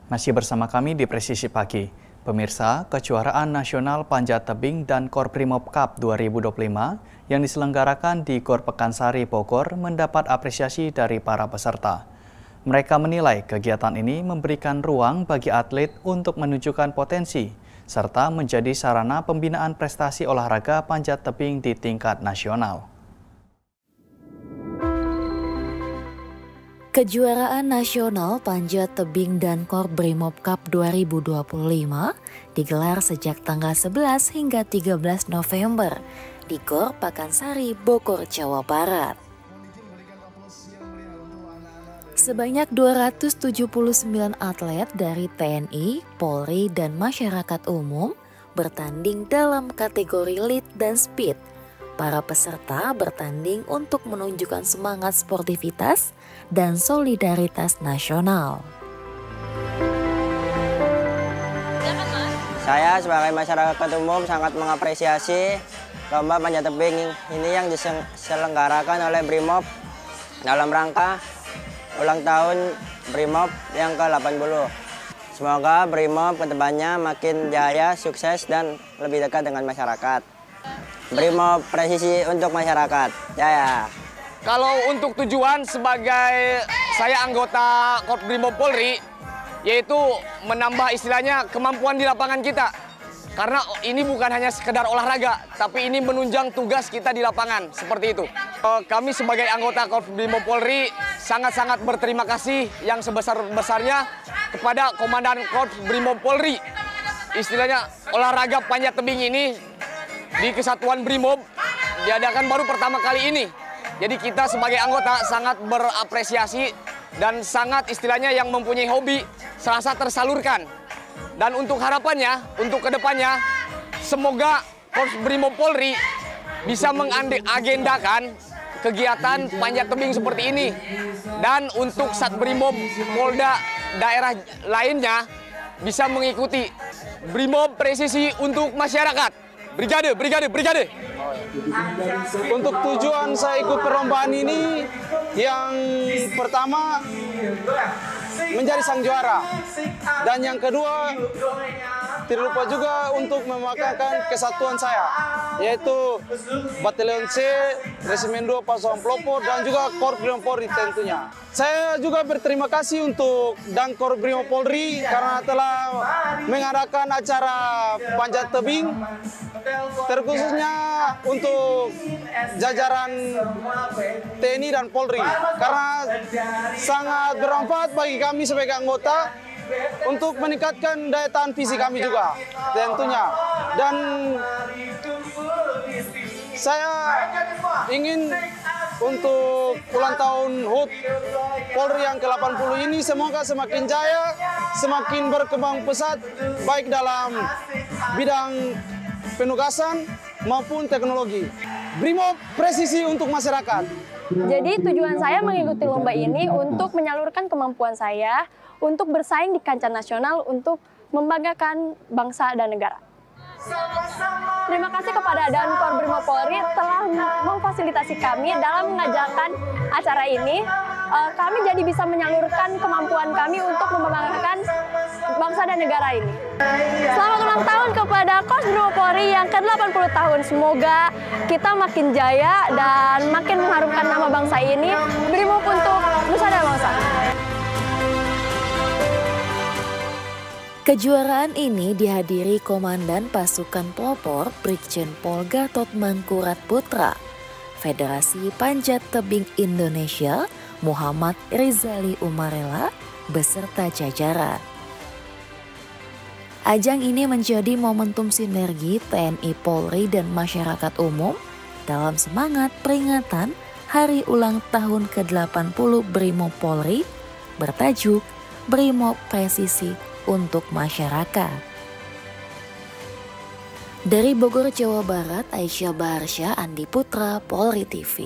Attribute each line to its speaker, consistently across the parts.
Speaker 1: Masih bersama kami di Presisi Pagi. Pemirsa, kejuaraan nasional Panjat Tebing dan Korprimob Cup 2025 yang diselenggarakan di Gor Pekansari Bogor mendapat apresiasi dari para peserta. Mereka menilai kegiatan ini memberikan ruang bagi atlet untuk menunjukkan potensi, serta menjadi sarana pembinaan prestasi olahraga panjat tebing di tingkat nasional.
Speaker 2: Kejuaraan Nasional Panjat Tebing dan Korprimob Cup 2025 digelar sejak tanggal 11 hingga 13 November di Gor Pekansari, Bogor, Jawa Barat. Sebanyak 279 atlet dari TNI, Polri, dan masyarakat umum bertanding dalam kategori lead dan speed. Para peserta bertanding untuk menunjukkan semangat sportivitas dan solidaritas nasional.
Speaker 3: Saya sebagai masyarakat umum sangat mengapresiasi lomba panjat tebing ini yang diselenggarakan oleh Brimob dalam rangka ulang tahun Brimob yang ke-80. Semoga Brimob kedepannya makin jaya, sukses, dan lebih dekat dengan masyarakat. Brimob presisi untuk masyarakat, jaya.
Speaker 4: Kalau untuk tujuan sebagai saya anggota Korprimob Polri, yaitu menambah istilahnya kemampuan di lapangan kita. Karena ini bukan hanya sekedar olahraga, tapi ini menunjang tugas kita di lapangan, seperti itu. Kami sebagai anggota Korprimob Polri sangat-sangat berterima kasih yang sebesar-besarnya kepada Komandan Korprimob Polri. Istilahnya olahraga panjat tebing ini di Kesatuan Brimob diadakan baru pertama kali ini. Jadi kita sebagai anggota sangat berapresiasi dan sangat istilahnya yang mempunyai hobi serasa tersalurkan. Dan untuk harapannya, untuk kedepannya, semoga Korprimob Polri bisa mengagendakan kegiatan panjat tebing seperti ini. Dan untuk Satbrimob Polda daerah lainnya bisa mengikuti Brimob presisi untuk masyarakat. Brigade, brigade, brigade.
Speaker 5: Untuk tujuan saya ikut perlombaan ini, yang pertama menjadi sang juara, dan yang kedua tidak lupa juga untuk memakamkan kesatuan saya, yaitu Batalion C, Resimen 2 Pasukan Pelopor, dan juga Korprimob Polri tentunya. Saya juga berterima kasih untuk Korprimob Polri karena telah mengadakan acara panjat tebing, terkhususnya untuk jajaran TNI dan Polri, karena sangat bermanfaat bagi kami sebagai anggota untuk meningkatkan daya tahan fisik kami juga tentunya. Dan saya ingin untuk ulang tahun HUT Polri yang ke-80 ini semoga semakin jaya, semakin berkembang pesat baik dalam bidang penugasan maupun teknologi. Brimob presisi untuk masyarakat.
Speaker 6: Jadi tujuan saya mengikuti lomba ini untuk menyalurkan kemampuan saya untuk bersaing di kancah nasional untuk membanggakan bangsa dan negara. Terima kasih kepada Korprimob Polri telah memfasilitasi kami dalam mengajarkan acara ini. Kami jadi bisa menyalurkan kemampuan kami untuk membanggakan bangsa dan negara ini. Selamat ulang tahun kepada Korprimob Polri yang ke-80 tahun. Semoga kita makin jaya dan makin mengharumkan nama bangsa ini. Brimob untuk nusa dan bangsa.
Speaker 2: Kejuaraan ini dihadiri Komandan Pasukan Pelopor Brigjen Pol Gatot Mangkurat Putra, Federasi Panjat Tebing Indonesia Muhammad Rizali Umarela beserta jajaran. Ajang ini menjadi momentum sinergi TNI Polri dan masyarakat umum dalam semangat peringatan Hari Ulang Tahun ke-80 Brimob Polri bertajuk Brimob Presisi untuk masyarakat. Dari Bogor, Jawa Barat, Aisyah Baharsya, Andi Putra, Polri TV.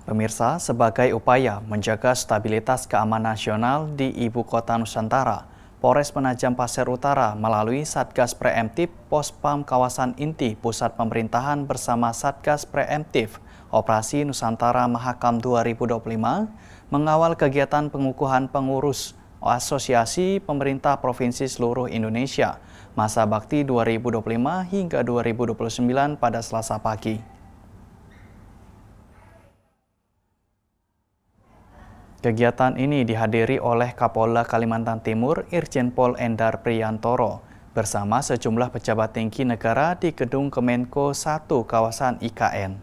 Speaker 1: Pemirsa, sebagai upaya menjaga stabilitas keamanan nasional di Ibu Kota Nusantara, Polres Penajam Pasir Utara melalui Satgas Preemptif Pospam Kawasan Inti Pusat Pemerintahan bersama Satgas Preemptif Operasi Nusantara Mahakam 2025 mengawal kegiatan pengukuhan pengurus Asosiasi Pemerintah Provinsi seluruh Indonesia masa bakti 2025 hingga 2029 pada Selasa pagi. Kegiatan ini dihadiri oleh Kapolda Kalimantan Timur Irjen Pol Endar Priyantoro bersama sejumlah pejabat tinggi negara di Gedung Kemenko 1 kawasan IKN.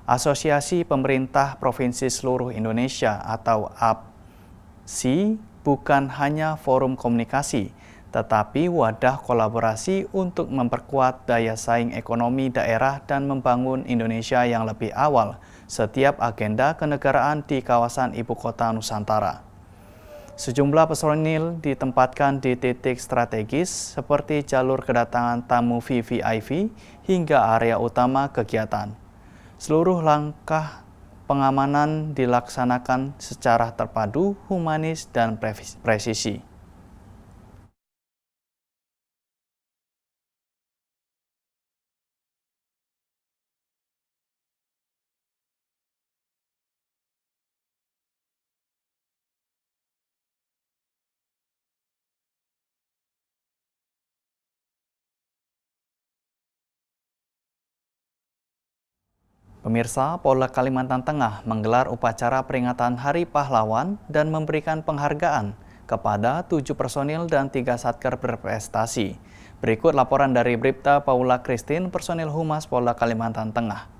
Speaker 1: Asosiasi Pemerintah Provinsi seluruh Indonesia atau APSI bukan hanya forum komunikasi, tetapi wadah kolaborasi untuk memperkuat daya saing ekonomi daerah dan membangun Indonesia yang lebih awal setiap agenda kenegaraan di kawasan Ibu Kota Nusantara. Sejumlah personil ditempatkan di titik strategis seperti jalur kedatangan tamu VVIP hingga area utama kegiatan. Seluruh langkah pengamanan dilaksanakan secara terpadu, humanis, dan presisi. Pemirsa, Polda Kalimantan Tengah menggelar upacara peringatan Hari Pahlawan dan memberikan penghargaan kepada 7 personil dan 3 satker berprestasi. Berikut laporan dari Bribda Paula Christine, personil Humas Polda Kalimantan Tengah.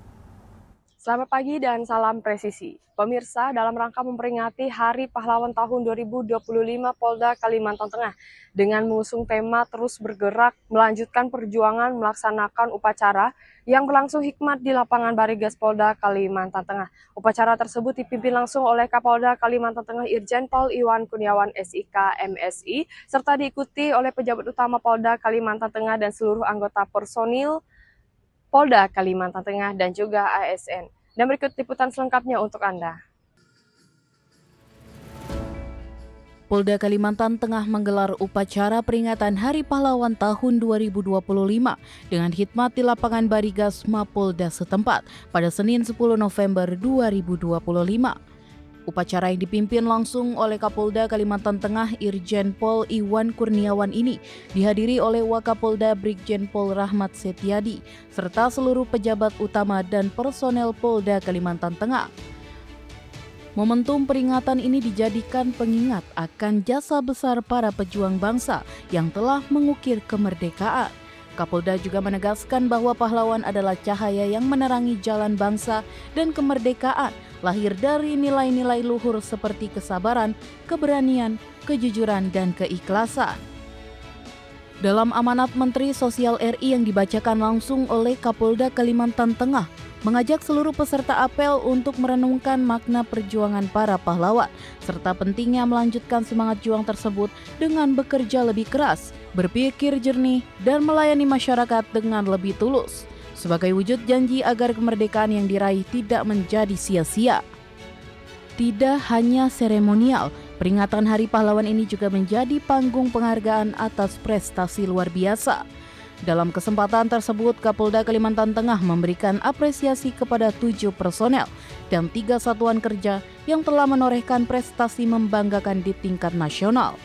Speaker 6: Selamat pagi dan salam presisi. Pemirsa, dalam rangka memperingati Hari Pahlawan tahun 2025 Polda Kalimantan Tengah dengan mengusung tema terus bergerak, melanjutkan perjuangan melaksanakan upacara yang berlangsung hikmat di lapangan Barigas Polda Kalimantan Tengah. Upacara tersebut dipimpin langsung oleh Kapolda Kalimantan Tengah Irjen Pol Iwan Kurniawan SIK MSI serta diikuti oleh pejabat utama Polda Kalimantan Tengah dan seluruh anggota personil Polda Kalimantan Tengah dan juga ASN. Dan berikut liputan selengkapnya untuk Anda.
Speaker 7: Polda Kalimantan Tengah menggelar upacara peringatan Hari Pahlawan tahun 2025 dengan khidmat di lapangan Barigas Mapolda setempat pada Senin 10 November 2025. Upacara yang dipimpin langsung oleh Kapolda Kalimantan Tengah Irjen Pol Iwan Kurniawan ini dihadiri oleh Wakapolda Brigjen Pol Rahmat Setiadi serta seluruh pejabat utama dan personel Polda Kalimantan Tengah. Momentum peringatan ini dijadikan pengingat akan jasa besar para pejuang bangsa yang telah mengukir kemerdekaan. Kapolda juga menegaskan bahwa pahlawan adalah cahaya yang menerangi jalan bangsa dan kemerdekaan, lahir dari nilai-nilai luhur seperti kesabaran, keberanian, kejujuran, dan keikhlasan. Dalam amanat Menteri Sosial RI yang dibacakan langsung oleh Kapolda Kalimantan Tengah, mengajak seluruh peserta apel untuk merenungkan makna perjuangan para pahlawan, serta pentingnya melanjutkan semangat juang tersebut dengan bekerja lebih keras, berpikir jernih, dan melayani masyarakat dengan lebih tulus, sebagai wujud janji agar kemerdekaan yang diraih tidak menjadi sia-sia. Tidak hanya seremonial, peringatan Hari Pahlawan ini juga menjadi panggung penghargaan atas prestasi luar biasa. Dalam kesempatan tersebut, Kapolda Kalimantan Tengah memberikan apresiasi kepada 7 personel dan 3 satuan kerja yang telah menorehkan prestasi membanggakan di tingkat nasional.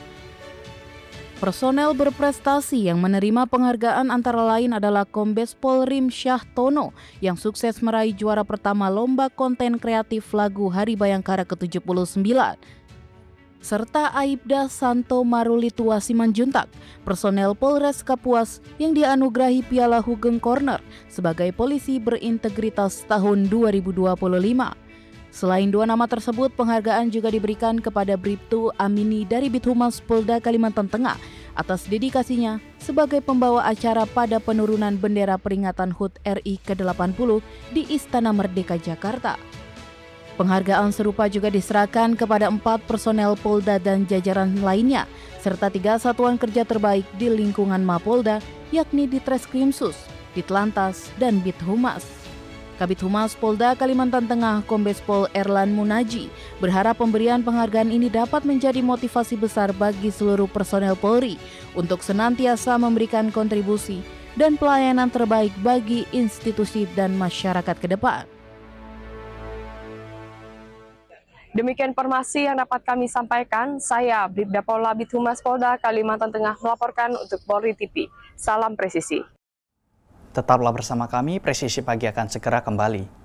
Speaker 7: Personel berprestasi yang menerima penghargaan antara lain adalah Kombes Pol Rim Syah Tono yang sukses meraih juara pertama Lomba Konten Kreatif Lagu Hari Bayangkara ke-79. Serta Aibda Santo Marulitua Simanjuntak, personel Polres Kapuas yang dianugerahi Piala Hugeng Corner sebagai polisi berintegritas tahun 2025. Selain 2 nama tersebut, penghargaan juga diberikan kepada Bribtu Amini dari Bithumas Polda Kalimantan Tengah atas dedikasinya sebagai pembawa acara pada penurunan bendera peringatan HUT RI ke-80 di Istana Merdeka Jakarta. Penghargaan serupa juga diserahkan kepada 4 personel Polda dan jajaran lainnya, serta 3 satuan kerja terbaik di lingkungan Mapolda, yakni di Treskrimsus, Ditlantas, dan Bithumas. Kabid Humas Polda Kalimantan Tengah Kombes Pol Erlan Munaji berharap pemberian penghargaan ini dapat menjadi motivasi besar bagi seluruh personel Polri untuk senantiasa memberikan kontribusi dan pelayanan terbaik bagi institusi dan masyarakat ke depan.
Speaker 6: Demikian informasi yang dapat kami sampaikan. Saya, Bribda Paula Bidhumas Polda Kalimantan Tengah melaporkan untuk Polri TV. Salam presisi.
Speaker 1: Tetaplah bersama kami, Presisi Pagi akan segera kembali.